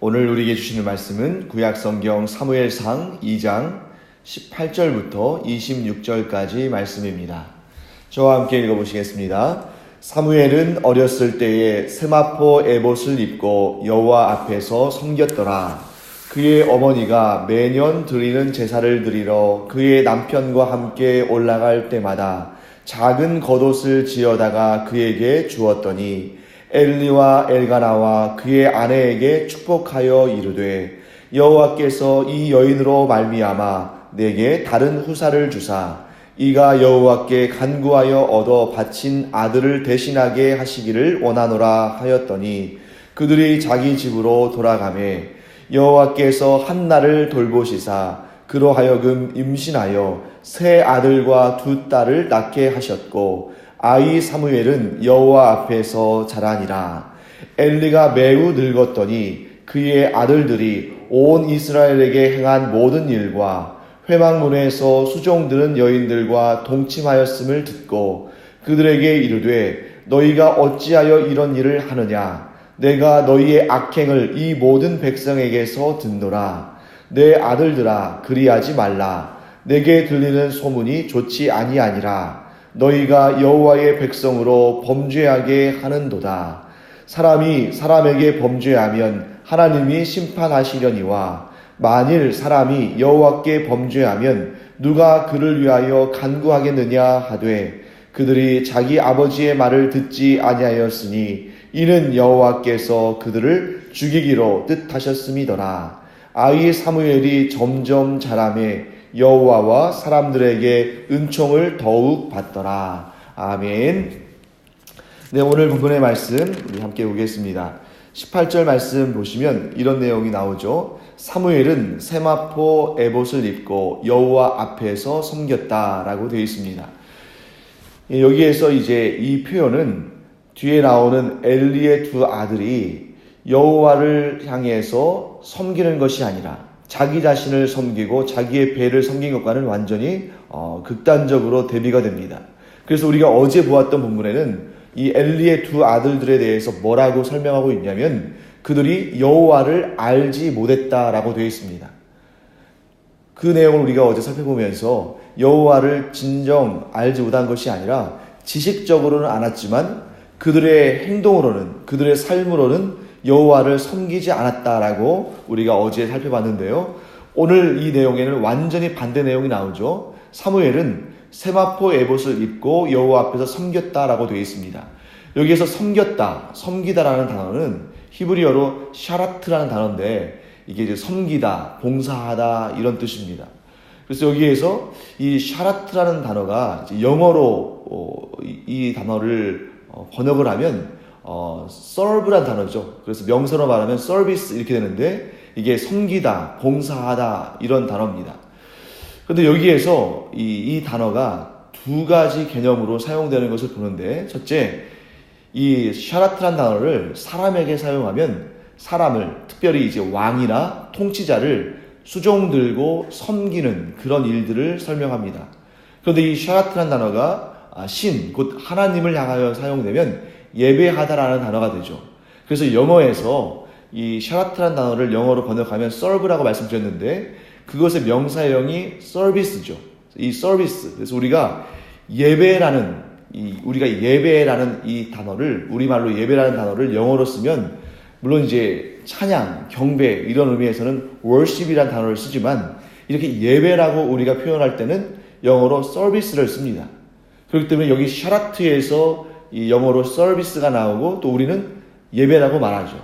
오늘 우리에게 주시는 말씀은 구약성경 사무엘상 2장 18절부터 26절까지 말씀입니다. 저와 함께 읽어보시겠습니다. 사무엘은 어렸을 때에 세마포 에봇을 입고 여호와 앞에서 섬겼더라. 그의 어머니가 매년 드리는 제사를 드리러 그의 남편과 함께 올라갈 때마다 작은 겉옷을 지어다가 그에게 주었더니 엘리와 엘가나와 그의 아내에게 축복하여 이르되 여호와께서 이 여인으로 말미암아 내게 다른 후사를 주사 이가 여호와께 간구하여 얻어 바친 아들을 대신하게 하시기를 원하노라 하였더니 그들이 자기 집으로 돌아가매 여호와께서 한나를 돌보시사 그로 하여금 임신하여 세 아들과 두 딸을 낳게 하셨고 아이 사무엘은 여호와 앞에서 자라니라. 엘리가 매우 늙었더니 그의 아들들이 온 이스라엘에게 행한 모든 일과 회막문에서 수종드는 여인들과 동침하였음을 듣고 그들에게 이르되 너희가 어찌하여 이런 일을 하느냐. 내가 너희의 악행을 이 모든 백성에게서 듣노라. 내 아들들아 그리하지 말라. 내게 들리는 소문이 좋지 아니하니라. 너희가 여호와의 백성으로 범죄하게 하는도다. 사람이 사람에게 범죄하면 하나님이 심판하시려니와 만일 사람이 여호와께 범죄하면 누가 그를 위하여 간구하겠느냐 하되 그들이 자기 아버지의 말을 듣지 아니하였으니 이는 여호와께서 그들을 죽이기로 뜻하셨음이더라. 아이 사무엘이 점점 자라매 여호와와 사람들에게 은총을 더욱 받더라. 아멘. 네, 오늘 부분의 말씀 우리 함께 보겠습니다. 18절 말씀 보시면 이런 내용이 나오죠. 사무엘은 세마포 에봇을 입고 여호와 앞에서 섬겼다라고 되어 있습니다. 여기에서 이제 이 표현은 뒤에 나오는 엘리의 두 아들이 여호와를 향해서 섬기는 것이 아니라 자기 자신을 섬기고 자기의 배를 섬긴 것과는 완전히 극단적으로 대비가 됩니다. 그래서 우리가 어제 보았던 본문에는 이 엘리의 두 아들들에 대해서 뭐라고 설명하고 있냐면 그들이 여호와를 알지 못했다라고 되어 있습니다. 그 내용을 우리가 어제 살펴보면서 여호와를 진정 알지 못한 것이 아니라 지식적으로는 알았지만 그들의 행동으로는 그들의 삶으로는 여호와를 섬기지 않았다라고 우리가 어제 살펴봤는데요. 오늘 이 내용에는 완전히 반대 내용이 나오죠. 사무엘은 세마포 에봇을 입고 여호와 앞에서 섬겼다라고 되어 있습니다. 여기에서 섬겼다, 섬기다라는 단어는 히브리어로 샤라트라는 단어인데 이게 이제 섬기다, 봉사하다 이런 뜻입니다. 그래서 여기에서 이 샤라트라는 단어가 이제 영어로 이 단어를 번역을 하면 serve란 단어죠. 그래서 명사로 말하면 service 이렇게 되는데 이게 섬기다, 봉사하다 이런 단어입니다. 그런데 여기에서 이 단어가 두 가지 개념으로 사용되는 것을 보는데 첫째, 이 샤라트란 단어를 사람에게 사용하면 사람을 특별히 이제 왕이나 통치자를 수종들고 섬기는 그런 일들을 설명합니다. 그런데 이 샤라트란 단어가 신, 곧 하나님을 향하여 사용되면 예배하다라는 단어가 되죠. 그래서 영어에서 이 샤라트란 단어를 영어로 번역하면 serve라고 말씀드렸는데 그것의 명사형이 service죠. 이 service. 그래서 우리가 예배라는 이 단어를 우리말로 예배라는 단어를 영어로 쓰면 물론 이제 찬양, 경배 이런 의미에서는 worship이라는 단어를 쓰지만 이렇게 예배라고 우리가 표현할 때는 영어로 service를 씁니다. 그렇기 때문에 여기 샤라트에서 이 영어로 서비스가 나오고 또 우리는 예배라고 말하죠.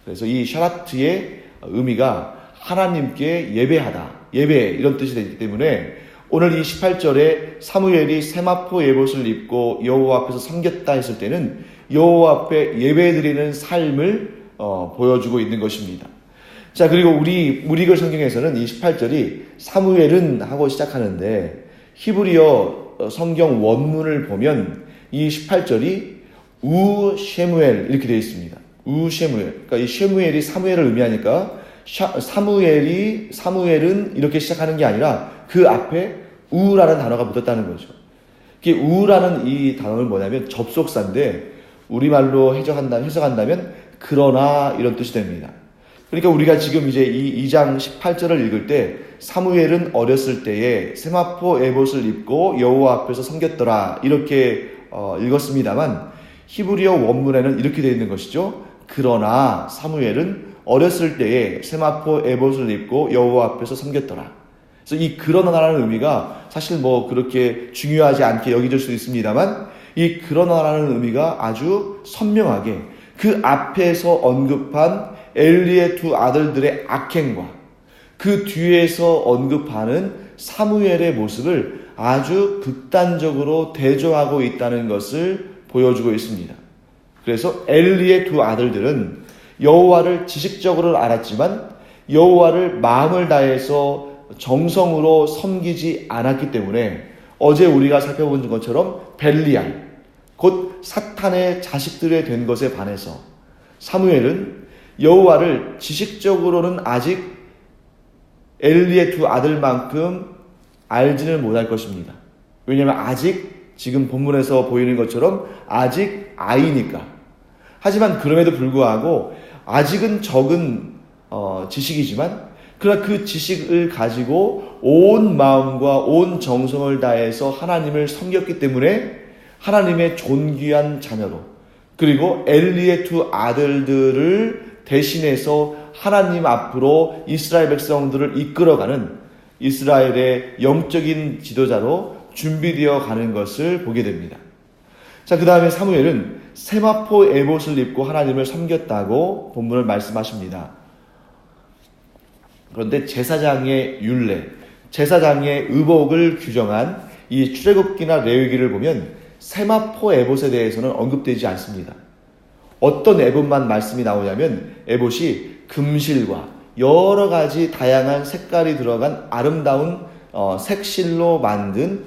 그래서 이 샤라트의 의미가 하나님께 예배하다, 예배 이런 뜻이 되기 때문에 오늘 이 18절에 사무엘이 세마포 에봇을 입고 여호와 앞에서 섬겼다 했을 때는 여호와 앞에 예배드리는 삶을 보여주고 있는 것입니다. 자, 그리고 우리 글 성경에서는 이 18절이 사무엘은 하고 시작하는데 히브리어 성경 원문을 보면 이 18절이 우 쉐무엘 이렇게 되어 있습니다. 우 쉐무엘. 그러니까 이 쉐무엘이 사무엘을 의미하니까 사무엘은 이렇게 시작하는 게 아니라 그 앞에 우라는 단어가 붙었다는 거죠. 이게 우라는 이 단어는 뭐냐면 접속사인데 우리말로 해석한다면 그러나 이런 뜻이 됩니다. 그러니까 우리가 지금 이제 이 2장 18절을 읽을 때 사무엘은 어렸을 때에 세마포 에봇을 입고 여호와 앞에서 섬겼더라 이렇게 읽었습니다만 히브리어 원문에는 이렇게 되어 있는 것이죠. 그러나 사무엘은 어렸을 때에 세마포 에봇을 입고 여호와 앞에서 섬겼더라. 그래서 이 그러나라는 의미가 사실 뭐 그렇게 중요하지 않게 여겨질 수 있습니다만 이 그러나라는 의미가 아주 선명하게 그 앞에서 언급한 엘리의 두 아들들의 악행과 그 뒤에서 언급하는 사무엘의 모습을 아주 극단적으로 대조하고 있다는 것을 보여주고 있습니다. 그래서 엘리의 두 아들들은 여호와를 지식적으로는 알았지만 여호와를 마음을 다해서 정성으로 섬기지 않았기 때문에 어제 우리가 살펴본 것처럼 벨리알, 곧 사탄의 자식들이 된 것에 반해서 사무엘은 여호와를 지식적으로는 아직 엘리의 두 아들만큼 알지는 못할 것입니다. 왜냐하면 아직 지금 본문에서 보이는 것처럼 아직 아이니까. 하지만 그럼에도 불구하고 아직은 적은 지식이지만 그러나 그 지식을 가지고 온 마음과 온 정성을 다해서 하나님을 섬겼기 때문에 하나님의 존귀한 자녀로 그리고 엘리의 두 아들들을 대신해서 하나님 앞으로 이스라엘 백성들을 이끌어가는 이스라엘의 영적인 지도자로 준비되어 가는 것을 보게 됩니다. 자, 그 다음에 사무엘은 세마포 에봇을 입고 하나님을 섬겼다고 본문을 말씀하십니다. 그런데 제사장의 율례, 제사장의 의복을 규정한 이 출애굽기나 레위기를 보면 세마포 에봇에 대해서는 언급되지 않습니다. 어떤 에봇만 말씀이 나오냐면 에봇이 금실과 여러 가지 다양한 색깔이 들어간 아름다운 색실로 만든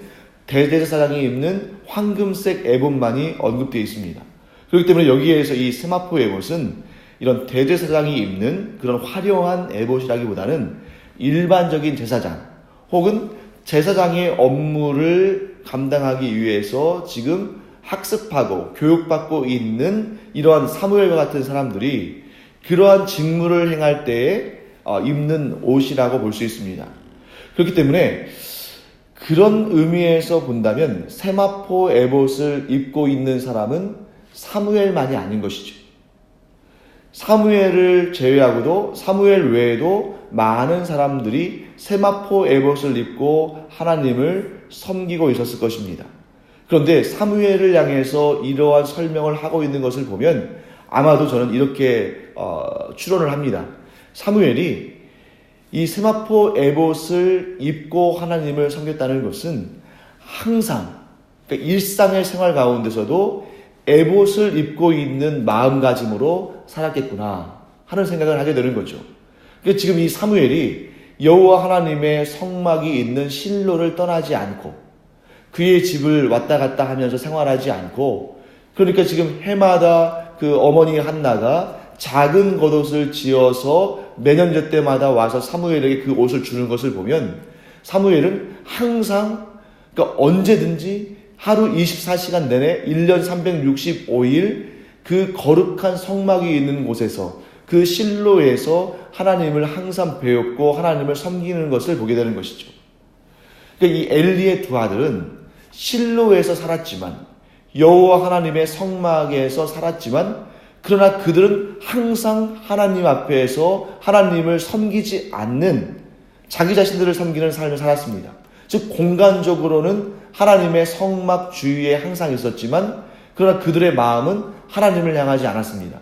대제사장이 입는 황금색 에봇만이 언급되어 있습니다. 그렇기 때문에 여기에서 이 세마포 에봇은 이런 대제사장이 입는 그런 화려한 에봇이라기보다는 일반적인 제사장 혹은 제사장의 업무를 감당하기 위해서 지금 학습하고 교육받고 있는 이러한 사무엘과 같은 사람들이 그러한 직무를 행할 때에 입는 옷이라고 볼 수 있습니다. 그렇기 때문에 그런 의미에서 본다면 세마포 에봇을 입고 있는 사람은 사무엘만이 아닌 것이죠. 사무엘을 제외하고도 사무엘 외에도 많은 사람들이 세마포 에봇을 입고 하나님을 섬기고 있었을 것입니다. 그런데 사무엘을 향해서 이러한 설명을 하고 있는 것을 보면 아마도 저는 이렇게 추론을 합니다. 사무엘이 이 세마포 에봇을 입고 하나님을 섬겼다는 것은 항상 그러니까 일상의 생활 가운데서도 에봇을 입고 있는 마음가짐으로 살았겠구나 하는 생각을 하게 되는 거죠. 그러니까 지금 이 사무엘이 여호와 하나님의 성막이 있는 실로를 떠나지 않고 그의 집을 왔다 갔다 하면서 생활하지 않고 그러니까 지금 해마다 그 어머니 한나가 작은 겉옷을 지어서 매년제 때마다 와서 사무엘에게 그 옷을 주는 것을 보면 사무엘은 항상 그러니까 언제든지 하루 24시간 내내 1년 365일 그 거룩한 성막이 있는 곳에서 그 실로에서 하나님을 항상 배웠고 하나님을 섬기는 것을 보게 되는 것이죠. 그러니까 이 엘리의 두 아들은 실로에서 살았지만 여호와 하나님의 성막에서 살았지만 그러나 그들은 항상 하나님 앞에서 하나님을 섬기지 않는 자기 자신들을 섬기는 삶을 살았습니다. 즉 공간적으로는 하나님의 성막 주위에 항상 있었지만 그러나 그들의 마음은 하나님을 향하지 않았습니다.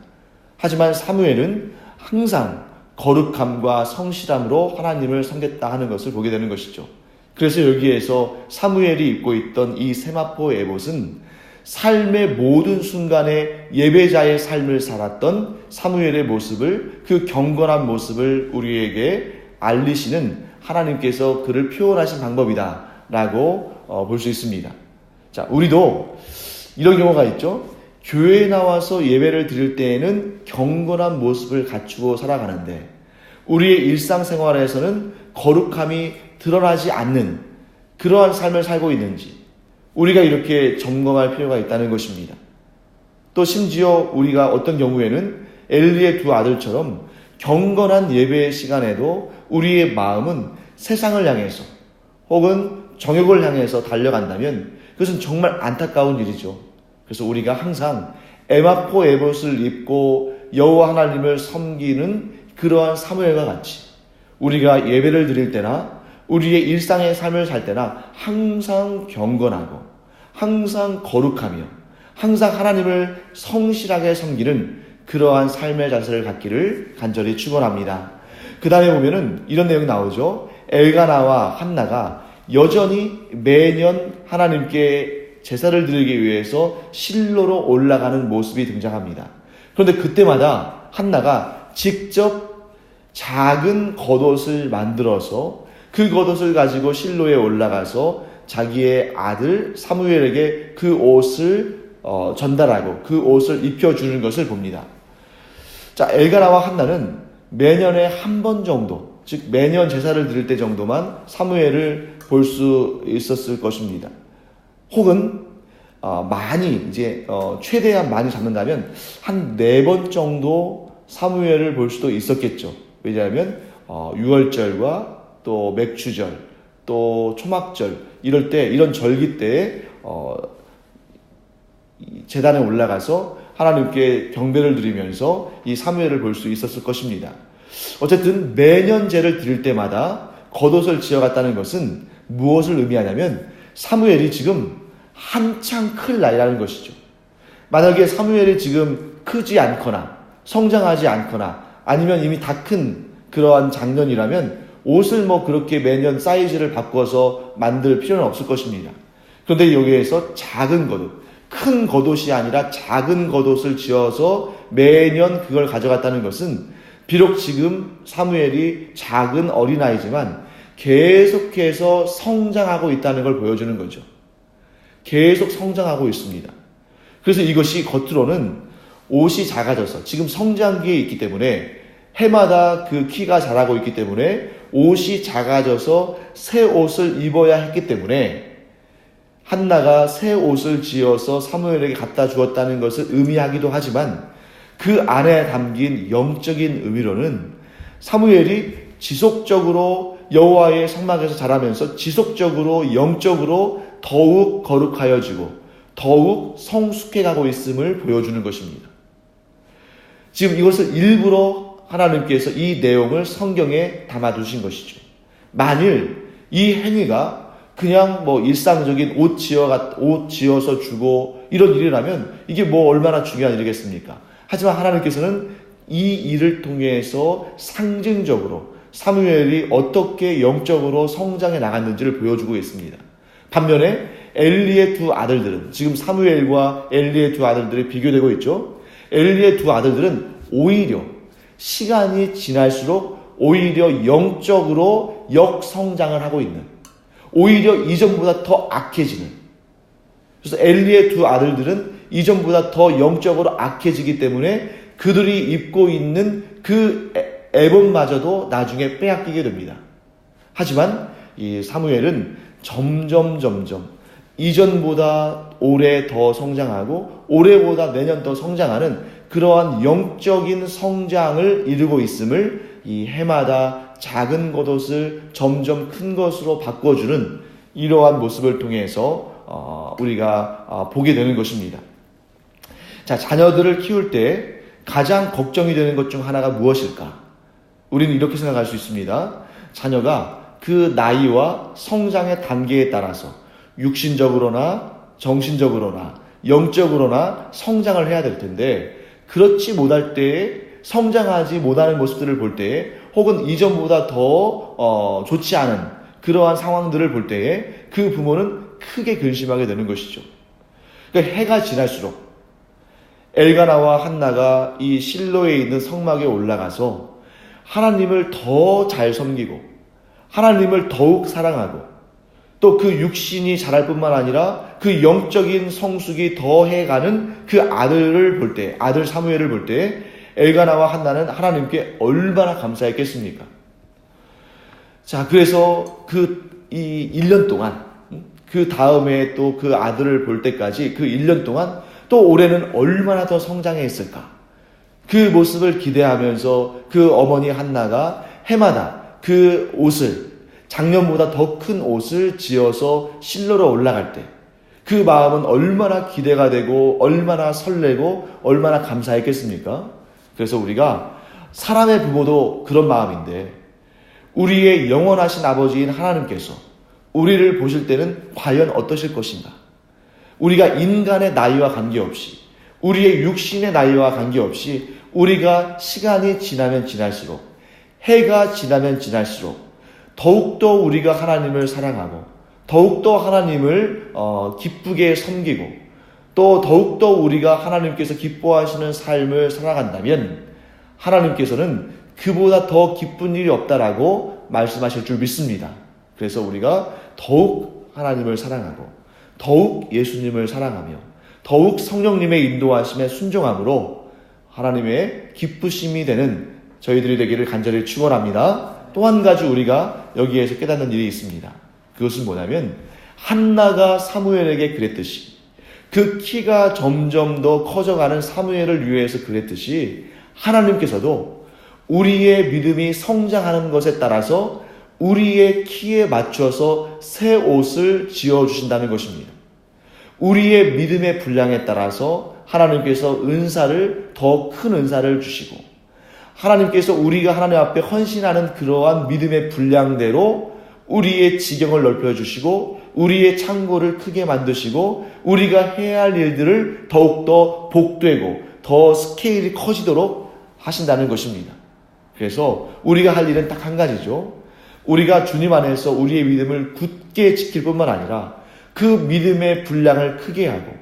하지만 사무엘은 항상 거룩함과 성실함으로 하나님을 섬겼다 하는 것을 보게 되는 것이죠. 그래서 여기에서 사무엘이 입고 있던 이 세마포 에봇은 삶의 모든 순간에 예배자의 삶을 살았던 사무엘의 모습을 그 경건한 모습을 우리에게 알리시는 하나님께서 그를 표현하신 방법이다 라고 볼 수 있습니다. 자, 우리도 이런 경우가 있죠. 교회에 나와서 예배를 드릴 때에는 경건한 모습을 갖추고 살아가는데 우리의 일상생활에서는 거룩함이 드러나지 않는 그러한 삶을 살고 있는지 우리가 이렇게 점검할 필요가 있다는 것입니다. 또 심지어 우리가 어떤 경우에는 엘리의 두 아들처럼 경건한 예배 시간에도 우리의 마음은 세상을 향해서 혹은 정욕을 향해서 달려간다면 그것은 정말 안타까운 일이죠. 그래서 우리가 항상 에마포 에봇을 입고 여호와 하나님을 섬기는 그러한 사무엘과 같이 우리가 예배를 드릴 때나 우리의 일상의 삶을 살 때나 항상 경건하고 항상 거룩하며 항상 하나님을 성실하게 섬기는 그러한 삶의 자세를 갖기를 간절히 축원합니다. 그 다음에 보면은 이런 내용이 나오죠. 엘가나와 한나가 여전히 매년 하나님께 제사를 드리기 위해서 실로로 올라가는 모습이 등장합니다. 그런데 그때마다 한나가 직접 작은 겉옷을 만들어서 그 겉옷을 가지고 실로에 올라가서 자기의 아들 사무엘에게 그 옷을 전달하고 그 옷을 입혀주는 것을 봅니다. 자, 엘가나와 한나는 매년에 한 번 정도, 즉 매년 제사를 드릴 때 정도만 사무엘을 볼 수 있었을 것입니다. 혹은 많이 이제 최대한 많이 잡는다면 한 4번 정도 사무엘을 볼 수도 있었겠죠. 왜냐하면 유월절과 또 맥추절, 또 초막절 이럴 때 이런 절기 때에 제단에 올라가서 하나님께 경배를 드리면서 이 사무엘을 볼 수 있었을 것입니다. 어쨌든 매년 제를 드릴 때마다 겉옷을 지어갔다는 것은 무엇을 의미하냐면 사무엘이 지금 한창 클 나이라는 것이죠. 만약에 사무엘이 지금 크지 않거나 성장하지 않거나 아니면 이미 다 큰 그러한 장년이라면 옷을 뭐 그렇게 매년 사이즈를 바꿔서 만들 필요는 없을 것입니다. 그런데 여기에서 작은 겉옷, 큰 겉옷이 아니라 작은 겉옷을 지어서 매년 그걸 가져갔다는 것은 비록 지금 사무엘이 작은 어린아이지만 계속해서 성장하고 있다는 걸 보여주는 거죠. 계속 성장하고 있습니다. 그래서 이것이 겉으로는 옷이 작아져서 지금 성장기에 있기 때문에 해마다 그 키가 자라고 있기 때문에 옷이 작아져서 새 옷을 입어야 했기 때문에 한나가 새 옷을 지어서 사무엘에게 갖다 주었다는 것을 의미하기도 하지만 그 안에 담긴 영적인 의미로는 사무엘이 지속적으로 여호와의 성막에서 자라면서 지속적으로 영적으로 더욱 거룩하여지고 더욱 성숙해가고 있음을 보여주는 것입니다. 지금 이것을 일부러 하나님께서 이 내용을 성경에 담아두신 것이죠. 만일 이 행위가 그냥 뭐 일상적인 옷 지어서 주고 이런 일이라면 이게 뭐 얼마나 중요한 일이겠습니까? 하지만 하나님께서는 이 일을 통해서 상징적으로 사무엘이 어떻게 영적으로 성장해 나갔는지를 보여주고 있습니다. 반면에 엘리의 두 아들들은 지금 사무엘과 엘리의 두 아들들이 비교되고 있죠. 엘리의 두 아들들은 오히려 시간이 지날수록 오히려 영적으로 역성장을 하고 있는, 오히려 이전보다 더 악해지는, 그래서 엘리의 두 아들들은 이전보다 더 영적으로 악해지기 때문에 그들이 입고 있는 그 에봇마저도 나중에 빼앗기게 됩니다. 하지만 이 사무엘은 점점 이전보다 올해 더 성장하고 올해보다 내년 더 성장하는 그러한 영적인 성장을 이루고 있음을 이 해마다 작은 겉옷을 점점 큰 것으로 바꿔주는 이러한 모습을 통해서 우리가 보게 되는 것입니다. 자, 자녀들을 키울 때 가장 걱정이 되는 것 중 하나가 무엇일까? 우리는 이렇게 생각할 수 있습니다. 자녀가 그 나이와 성장의 단계에 따라서 육신적으로나 정신적으로나 영적으로나 성장을 해야 될 텐데 그렇지 못할 때에 성장하지 못하는 모습들을 볼 때에 혹은 이전보다 더 좋지 않은 그러한 상황들을 볼 때에 그 부모는 크게 근심하게 되는 것이죠. 그러니까 해가 지날수록 엘가나와 한나가 이 실로에 있는 성막에 올라가서 하나님을 더 잘 섬기고 하나님을 더욱 사랑하고 또 그 육신이 자랄 뿐만 아니라 그 영적인 성숙이 더해가는 그 아들을 볼 때, 아들 사무엘을 볼 때 엘가나와 한나는 하나님께 얼마나 감사했겠습니까? 자, 그래서 이 1년 동안 그 다음에 또 그 아들을 볼 때까지 그 1년 동안 또 올해는 얼마나 더 성장해 있을까? 그 모습을 기대하면서 그 어머니 한나가 해마다 그 옷을, 작년보다 더 큰 옷을 지어서 실로로 올라갈 때 그 마음은 얼마나 기대가 되고 얼마나 설레고 얼마나 감사했겠습니까? 그래서 우리가 사람의 부모도 그런 마음인데 우리의 영원하신 아버지인 하나님께서 우리를 보실 때는 과연 어떠실 것인가? 우리가 인간의 나이와 관계없이, 우리의 육신의 나이와 관계없이 우리가 시간이 지나면 지날수록, 해가 지나면 지날수록 더욱더 우리가 하나님을 사랑하고 더욱더 하나님을 기쁘게 섬기고 또 더욱더 우리가 하나님께서 기뻐하시는 삶을 살아간다면 하나님께서는 그보다 더 기쁜 일이 없다라고 말씀하실 줄 믿습니다. 그래서 우리가 더욱 하나님을 사랑하고 더욱 예수님을 사랑하며 더욱 성령님의 인도하심에 순종함으로 하나님의 기쁘심이 되는 저희들이 되기를 간절히 축원합니다. 또 한 가지 우리가 여기에서 깨닫는 일이 있습니다. 그것은 뭐냐면 한나가 사무엘에게 그랬듯이 그 키가 점점 더 커져가는 사무엘을 위해서 그랬듯이 하나님께서도 우리의 믿음이 성장하는 것에 따라서 우리의 키에 맞춰서 새 옷을 지어주신다는 것입니다. 우리의 믿음의 분량에 따라서 하나님께서 은사를, 더 큰 은사를 주시고 하나님께서 우리가 하나님 앞에 헌신하는 그러한 믿음의 분량대로 우리의 지경을 넓혀주시고 우리의 창고를 크게 만드시고 우리가 해야 할 일들을 더욱더 복되고 더 스케일이 커지도록 하신다는 것입니다. 그래서 우리가 할 일은 딱 한 가지죠. 우리가 주님 안에서 우리의 믿음을 굳게 지킬 뿐만 아니라 그 믿음의 분량을 크게 하고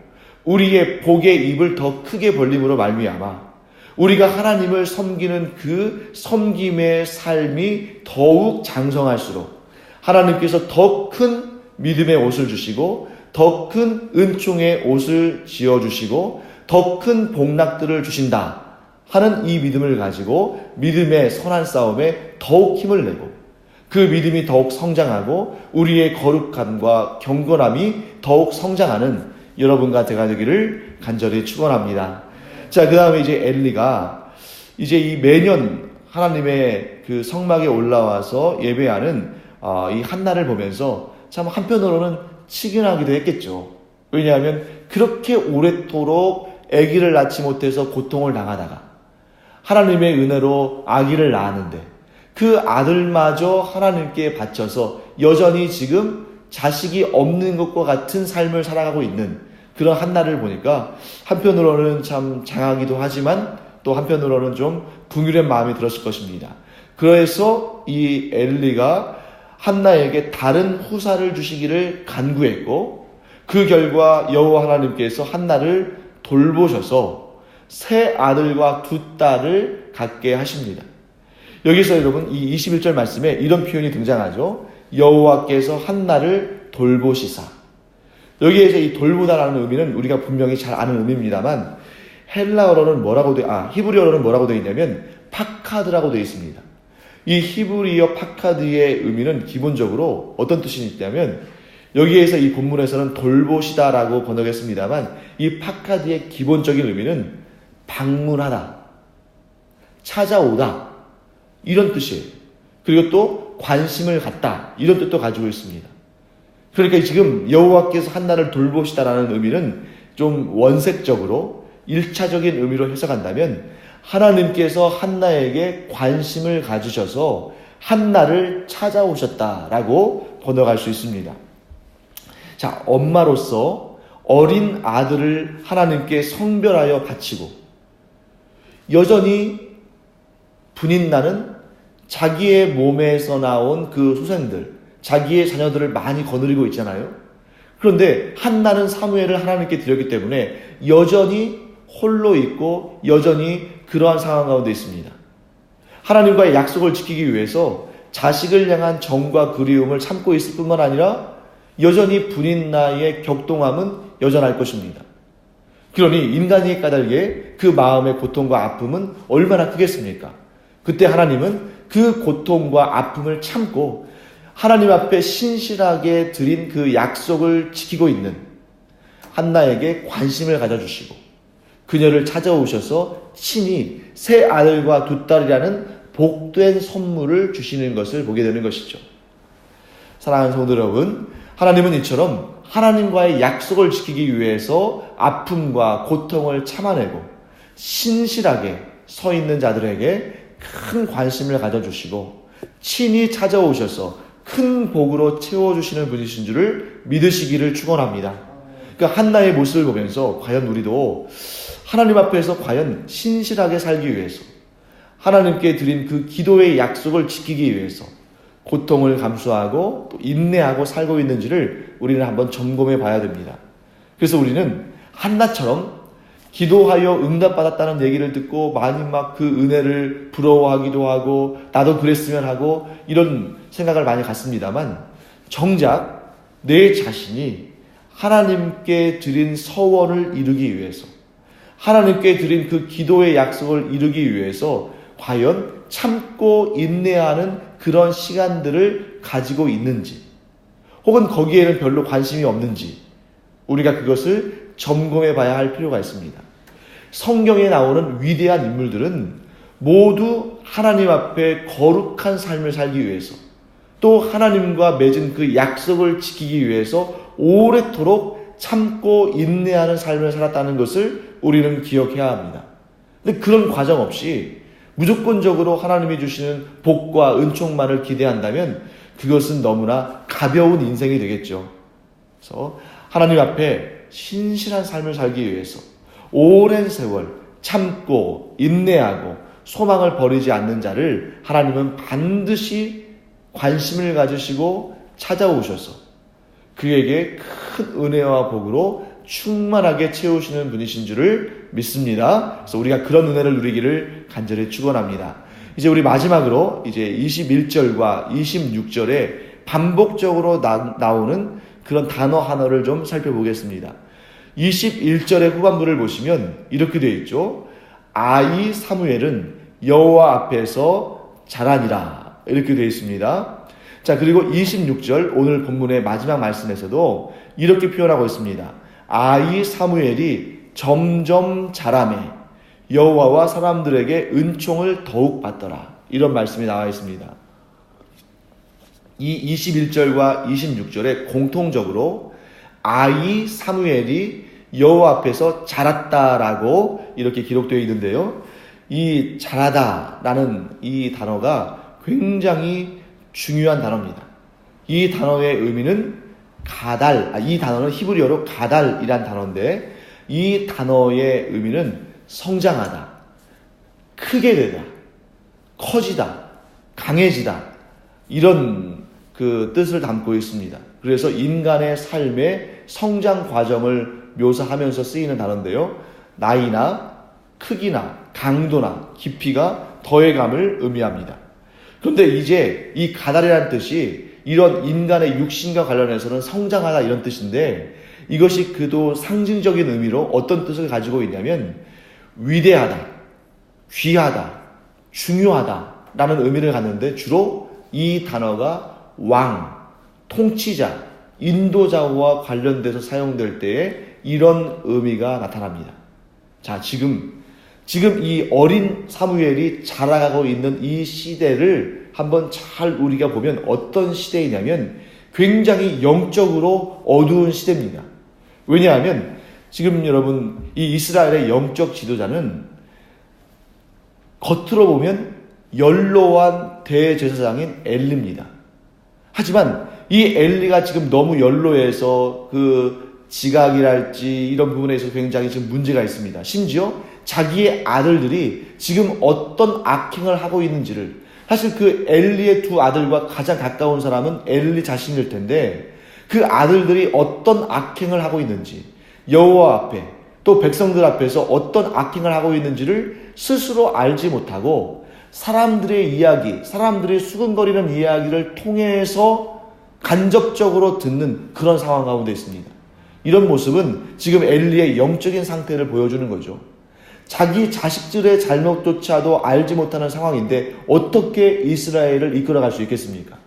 우리의 복의 입을 더 크게 벌림으로 말미암아 우리가 하나님을 섬기는 그 섬김의 삶이 더욱 장성할수록 하나님께서 더 큰 믿음의 옷을 주시고 더 큰 은총의 옷을 지어주시고 더 큰 복락들을 주신다 하는 이 믿음을 가지고 믿음의 선한 싸움에 더욱 힘을 내고 그 믿음이 더욱 성장하고 우리의 거룩함과 경건함이 더욱 성장하는 여러분과 제가 되기를 간절히 축원합니다. 자, 그 다음에 이제 엘리가 이제 이 매년 하나님의 그 성막에 올라와서 예배하는 이 한나를 보면서 참 한편으로는 치근하기도 했겠죠. 왜냐하면 그렇게 오랫도록 아기를 낳지 못해서 고통을 당하다가 하나님의 은혜로 아기를 낳았는데 그 아들마저 하나님께 바쳐서 여전히 지금 자식이 없는 것과 같은 삶을 살아가고 있는 그런 한나를 보니까 한편으로는 참 장하기도 하지만 또 한편으로는 좀 긍휼한 마음이 들었을 것입니다. 그래서 이 엘리가 한나에게 다른 후사를 주시기를 간구했고 그 결과 여호와 하나님께서 한나를 돌보셔서 세 아들과 두 딸을 갖게 하십니다. 여기서 여러분 이 21절 말씀에 이런 표현이 등장하죠. 여호와께서 한나를 돌보시사. 여기에서 이 돌보다라는 의미는 우리가 분명히 잘 아는 의미입니다만 헬라어로는 히브리어로는 뭐라고 되어 있냐면 파카드라고 되어 있습니다. 이 히브리어 파카드의 의미는 기본적으로 어떤 뜻이 있냐면 여기에서 이 본문에서는 돌보시다라고 번역했습니다만 이 파카드의 기본적인 의미는 방문하다, 찾아오다 이런 뜻이에요. 그리고 또 관심을 갖다 이런 뜻도 가지고 있습니다. 그러니까 지금 여호와께서 한나를 돌보시다라는 의미는 좀 원색적으로 1차적인 의미로 해석한다면 하나님께서 한나에게 관심을 가지셔서 한나를 찾아오셨다라고 번역할 수 있습니다. 자, 엄마로서 어린 아들을 하나님께 성별하여 바치고 여전히 분인나는 자기의 몸에서 나온 그 소생들, 자기의 자녀들을 많이 거느리고 있잖아요. 그런데 한나는 사무엘을 하나님께 드렸기 때문에 여전히 홀로 있고 여전히 그러한 상황 가운데 있습니다. 하나님과의 약속을 지키기 위해서 자식을 향한 정과 그리움을 참고 있을 뿐만 아니라 여전히 분인나의 격동함은 여전할 것입니다. 그러니 인간이 까닭에 그 마음의 고통과 아픔은 얼마나 크겠습니까? 그때 하나님은 그 고통과 아픔을 참고 하나님 앞에 신실하게 드린 그 약속을 지키고 있는 한나에게 관심을 가져주시고 그녀를 찾아오셔서 친히 새 아들과 두 딸이라는 복된 선물을 주시는 것을 보게 되는 것이죠. 사랑하는 성도 여러분, 하나님은 이처럼 하나님과의 약속을 지키기 위해서 아픔과 고통을 참아내고 신실하게 서 있는 자들에게 큰 관심을 가져주시고 친히 찾아오셔서 큰 복으로 채워주시는 분이신 줄을 믿으시기를 축원합니다. 그러니까 한나의 모습을 보면서 과연 우리도 하나님 앞에서 과연 신실하게 살기 위해서 하나님께 드린 그 기도의 약속을 지키기 위해서 고통을 감수하고 또 인내하고 살고 있는지를 우리는 한번 점검해 봐야 됩니다. 그래서 우리는 한나처럼 기도하여 응답받았다는 얘기를 듣고 많이 막 그 은혜를 부러워하기도 하고 나도 그랬으면 하고 이런 생각을 많이 갖습니다만 정작 내 자신이 하나님께 드린 서원을 이루기 위해서 하나님께 드린 그 기도의 약속을 이루기 위해서 과연 참고 인내하는 그런 시간들을 가지고 있는지 혹은 거기에는 별로 관심이 없는지 우리가 그것을 점검해 봐야 할 필요가 있습니다. 성경에 나오는 위대한 인물들은 모두 하나님 앞에 거룩한 삶을 살기 위해서 또 하나님과 맺은 그 약속을 지키기 위해서 오래도록 참고 인내하는 삶을 살았다는 것을 우리는 기억해야 합니다. 근데 그런 과정 없이 무조건적으로 하나님이 주시는 복과 은총만을 기대한다면 그것은 너무나 가벼운 인생이 되겠죠. 그래서 하나님 앞에 신실한 삶을 살기 위해서 오랜 세월 참고 인내하고 소망을 버리지 않는 자를 하나님은 반드시 관심을 가지시고 찾아오셔서 그에게 큰 은혜와 복으로 충만하게 채우시는 분이신 줄을 믿습니다. 그래서 우리가 그런 은혜를 누리기를 간절히 축원합니다. 이제 우리 마지막으로 이제 21절과 26절에 반복적으로 나오는 그런 단어 하나를 좀 살펴보겠습니다. 21절의 후반부를 보시면 이렇게 되어 있죠. 아이 사무엘은 여호와 앞에서 자라니라 이렇게 되어 있습니다. 자, 그리고 26절 오늘 본문의 마지막 말씀에서도 이렇게 표현하고 있습니다. 아이 사무엘이 점점 자라매 여호와와 사람들에게 은총을 더욱 받더라. 이런 말씀이 나와 있습니다. 이 21절과 26절에 공통적으로 아이 사무엘이 여호와 앞에서 자랐다라고 이렇게 기록되어 있는데요. 이 자라다라는 이 단어가 굉장히 중요한 단어입니다. 이 단어의 의미는 이 단어는 히브리어로 가달이란 단어인데 이 단어의 의미는 성장하다, 크게 되다, 커지다, 강해지다 이런 그 뜻을 담고 있습니다. 그래서 인간의 삶의 성장 과정을 묘사하면서 쓰이는 단어인데요. 나이나 크기나 강도나 깊이가 더해감을 의미합니다. 그런데 이제 이 가달이라는 뜻이 이런 인간의 육신과 관련해서는 성장하다 이런 뜻인데 이것이 그도 상징적인 의미로 어떤 뜻을 가지고 있냐면 위대하다, 귀하다, 중요하다 라는 의미를 갖는데 주로 이 단어가 왕, 통치자, 인도자와 관련돼서 사용될 때에 이런 의미가 나타납니다. 자, 지금 이 어린 사무엘이 자라가고 있는 이 시대를 한번 잘 우리가 보면 어떤 시대이냐면 굉장히 영적으로 어두운 시대입니다. 왜냐하면 지금 여러분 이 이스라엘의 영적 지도자는 겉으로 보면 연로한 대제사장인 엘리입니다. 하지만 이 엘리가 지금 너무 연로해서 그 지각이랄지 이런 부분에 있어서 굉장히 지금 문제가 있습니다. 심지어 자기의 아들들이 지금 어떤 악행을 하고 있는지를 사실 그 엘리의 두 아들과 가장 가까운 사람은 엘리 자신일 텐데 그 아들들이 어떤 악행을 하고 있는지 여호와 앞에 또 백성들 앞에서 어떤 악행을 하고 있는지를 스스로 알지 못하고 사람들의 이야기, 사람들의 수근거리는 이야기를 통해서 간접적으로 듣는 그런 상황 가운데 있습니다. 이런 모습은 지금 엘리의 영적인 상태를 보여주는 거죠. 자기 자식들의 잘못조차도 알지 못하는 상황인데 어떻게 이스라엘을 이끌어갈 수 있겠습니까?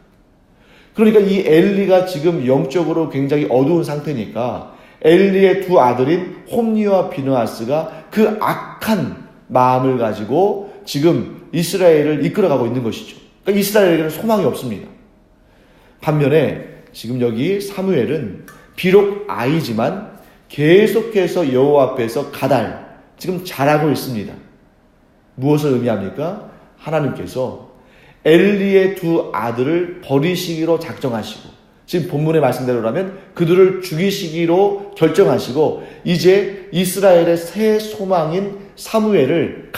그러니까 이 엘리가 지금 영적으로 굉장히 어두운 상태니까 엘리의 두 아들인 홈니와 비느하스가 그 악한 마음을 가지고 지금 이스라엘을 이끌어가고 있는 것이죠. 그러니까 이스라엘에게는 소망이 없습니다. 반면에 지금 여기 사무엘은 비록 아이지만 계속해서 여호와 앞에서 지금 잘하고 있습니다. 무엇을 의미합니까? 하나님께서 엘리의 두 아들을 버리시기로 작정하시고, 지금 본문의 말씀대로라면 그들을 죽이시기로 결정하시고, 이제 이스라엘의 새 소망인 사무엘을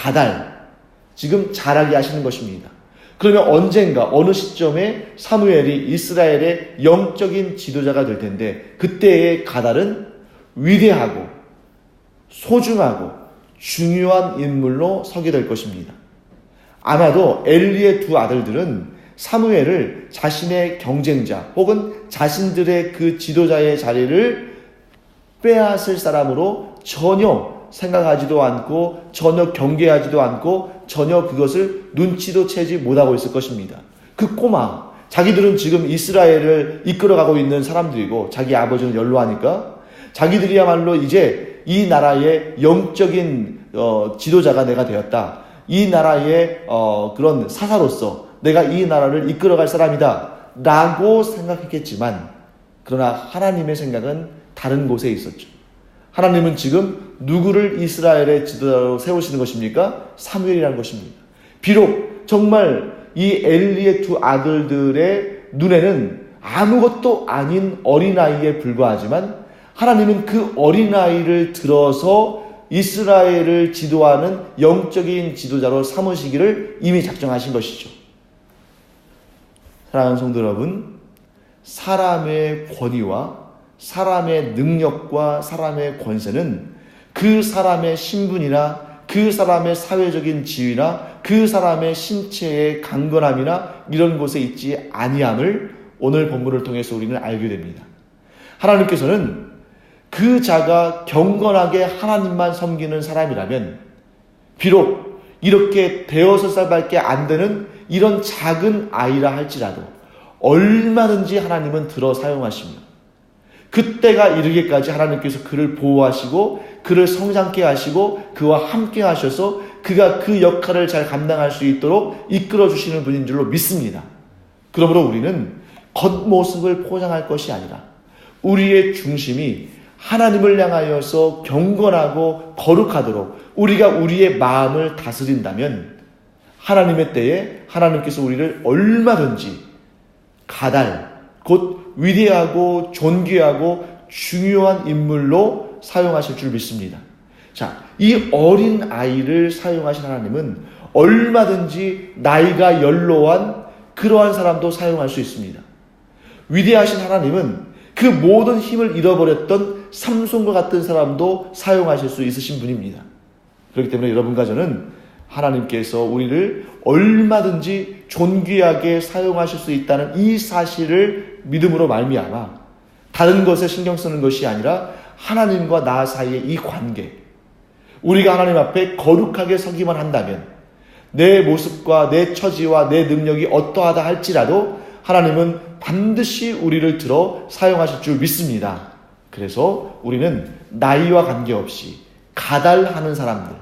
지금 자라게 하시는 것입니다. 그러면 언젠가 어느 시점에 사무엘이 이스라엘의 영적인 지도자가 될 텐데, 그때의 가달은 위대하고 소중하고 중요한 인물로 서게 될 것입니다. 아마도 엘리의 두 아들들은 사무엘을 자신의 경쟁자 혹은 자신들의 그 지도자의 자리를 빼앗을 사람으로 전혀 생각하지도 않고, 전혀 경계하지도 않고, 전혀 그것을 눈치도 채지 못하고 있을 것입니다. 그 꼬마, 자기들은 지금 이스라엘을 이끌어가고 있는 사람들이고, 자기 아버지는 연로하니까 자기들이야말로 이제 이 나라의 영적인 지도자가 내가 되었다, 이 나라의 그런 사사로서 내가 이 나라를 이끌어갈 사람이다 라고 생각했겠지만, 그러나 하나님의 생각은 다른 곳에 있었죠. 하나님은 지금 누구를 이스라엘의 지도자로 세우시는 것입니까? 사무엘이라는 것입니다. 비록 정말 이 엘리의 두 아들들의 눈에는 아무것도 아닌 어린아이에 불과하지만, 하나님은 그 어린아이를 들어서 이스라엘을 지도하는 영적인 지도자로 삼으시기를 이미 작정하신 것이죠. 사랑하는 성도 여러분, 사람의 권위와 사람의 능력과 사람의 권세는 그 사람의 신분이나 그 사람의 사회적인 지위나 그 사람의 신체의 강건함이나 이런 곳에 있지 아니함을 오늘 본문을 통해서 우리는 알게 됩니다. 하나님께서는 그 자가 경건하게 하나님만 섬기는 사람이라면, 비록 이렇게 대여섯 살밖에 안 되는 이런 작은 아이라 할지라도 얼마든지 하나님은 들어 사용하십니다. 그때가 이르기까지 하나님께서 그를 보호하시고 그를 성장케 하시고 그와 함께 하셔서 그가 그 역할을 잘 감당할 수 있도록 이끌어 주시는 분인 줄로 믿습니다. 그러므로 우리는 겉모습을 포장할 것이 아니라 우리의 중심이 하나님을 향하여서 경건하고 거룩하도록 우리가 우리의 마음을 다스린다면, 하나님의 때에 하나님께서 우리를 얼마든지 곧 위대하고 존귀하고 중요한 인물로 사용하실 줄 믿습니다. 자, 이 어린 아이를 사용하신 하나님은 얼마든지 나이가 연로한 그러한 사람도 사용할 수 있습니다. 위대하신 하나님은 그 모든 힘을 잃어버렸던 삼손과 같은 사람도 사용하실 수 있으신 분입니다. 그렇기 때문에 여러분과 저는 하나님께서 우리를 얼마든지 존귀하게 사용하실 수 있다는 이 사실을 믿음으로 말미암아 다른 것에 신경 쓰는 것이 아니라 하나님과 나 사이의 이 관계, 우리가 하나님 앞에 거룩하게 서기만 한다면 내 모습과 내 처지와 내 능력이 어떠하다 할지라도 하나님은 반드시 우리를 들어 사용하실 줄 믿습니다. 그래서 우리는 나이와 관계없이 가달하는 사람들,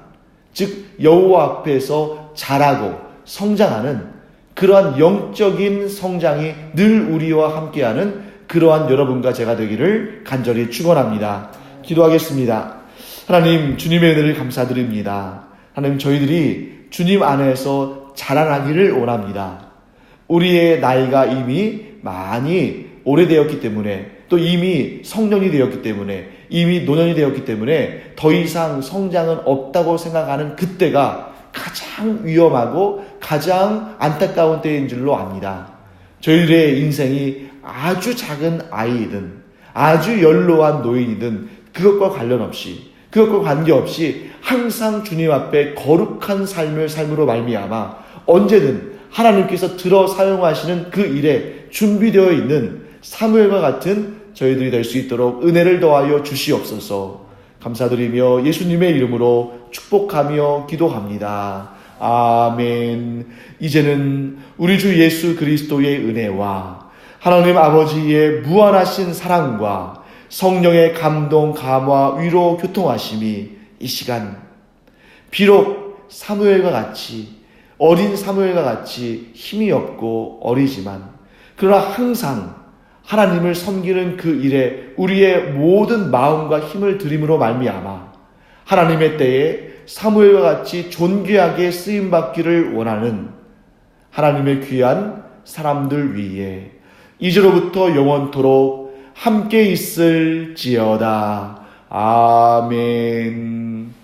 즉 여호와 앞에서 자라고 성장하는 그러한 영적인 성장이 늘 우리와 함께하는 그러한 여러분과 제가 되기를 간절히 축원합니다. 기도하겠습니다. 하나님, 주님의 은혜를 감사드립니다. 하나님, 저희들이 주님 안에서 자라나기를 원합니다. 우리의 나이가 이미 많이 오래되었기 때문에, 또 이미 성년이 되었기 때문에, 이미 노년이 되었기 때문에 더 이상 성장은 없다고 생각하는 그때가 가장 위험하고 가장 안타까운 때인 줄로 압니다. 저희들의 인생이 아주 작은 아이이든 아주 연로한 노인이든 그것과 관련 없이, 그것과 관계없이 항상 주님 앞에 거룩한 삶으로 말미암아 언제든 하나님께서 들어 사용하시는 그 일에 준비되어 있는 사무엘과 같은 저희들이 될 수 있도록 은혜를 더하여 주시옵소서. 감사드리며 예수님의 이름으로 축복하며 기도합니다. 아멘. 이제는 우리 주 예수 그리스도의 은혜와 하나님 아버지의 무한하신 사랑과 성령의 감동, 감화, 위로, 교통하심이 이 시간 비록 사무엘과 같이 어린 사무엘과 같이 힘이 없고 어리지만 그러나 항상 하나님을 섬기는 그 일에 우리의 모든 마음과 힘을 들임으로 말미암아 하나님의 때에 사무엘과 같이 존귀하게 쓰임받기를 원하는 하나님의 귀한 사람들 위에 이제로부터 영원토록 함께 있을지어다. 아멘.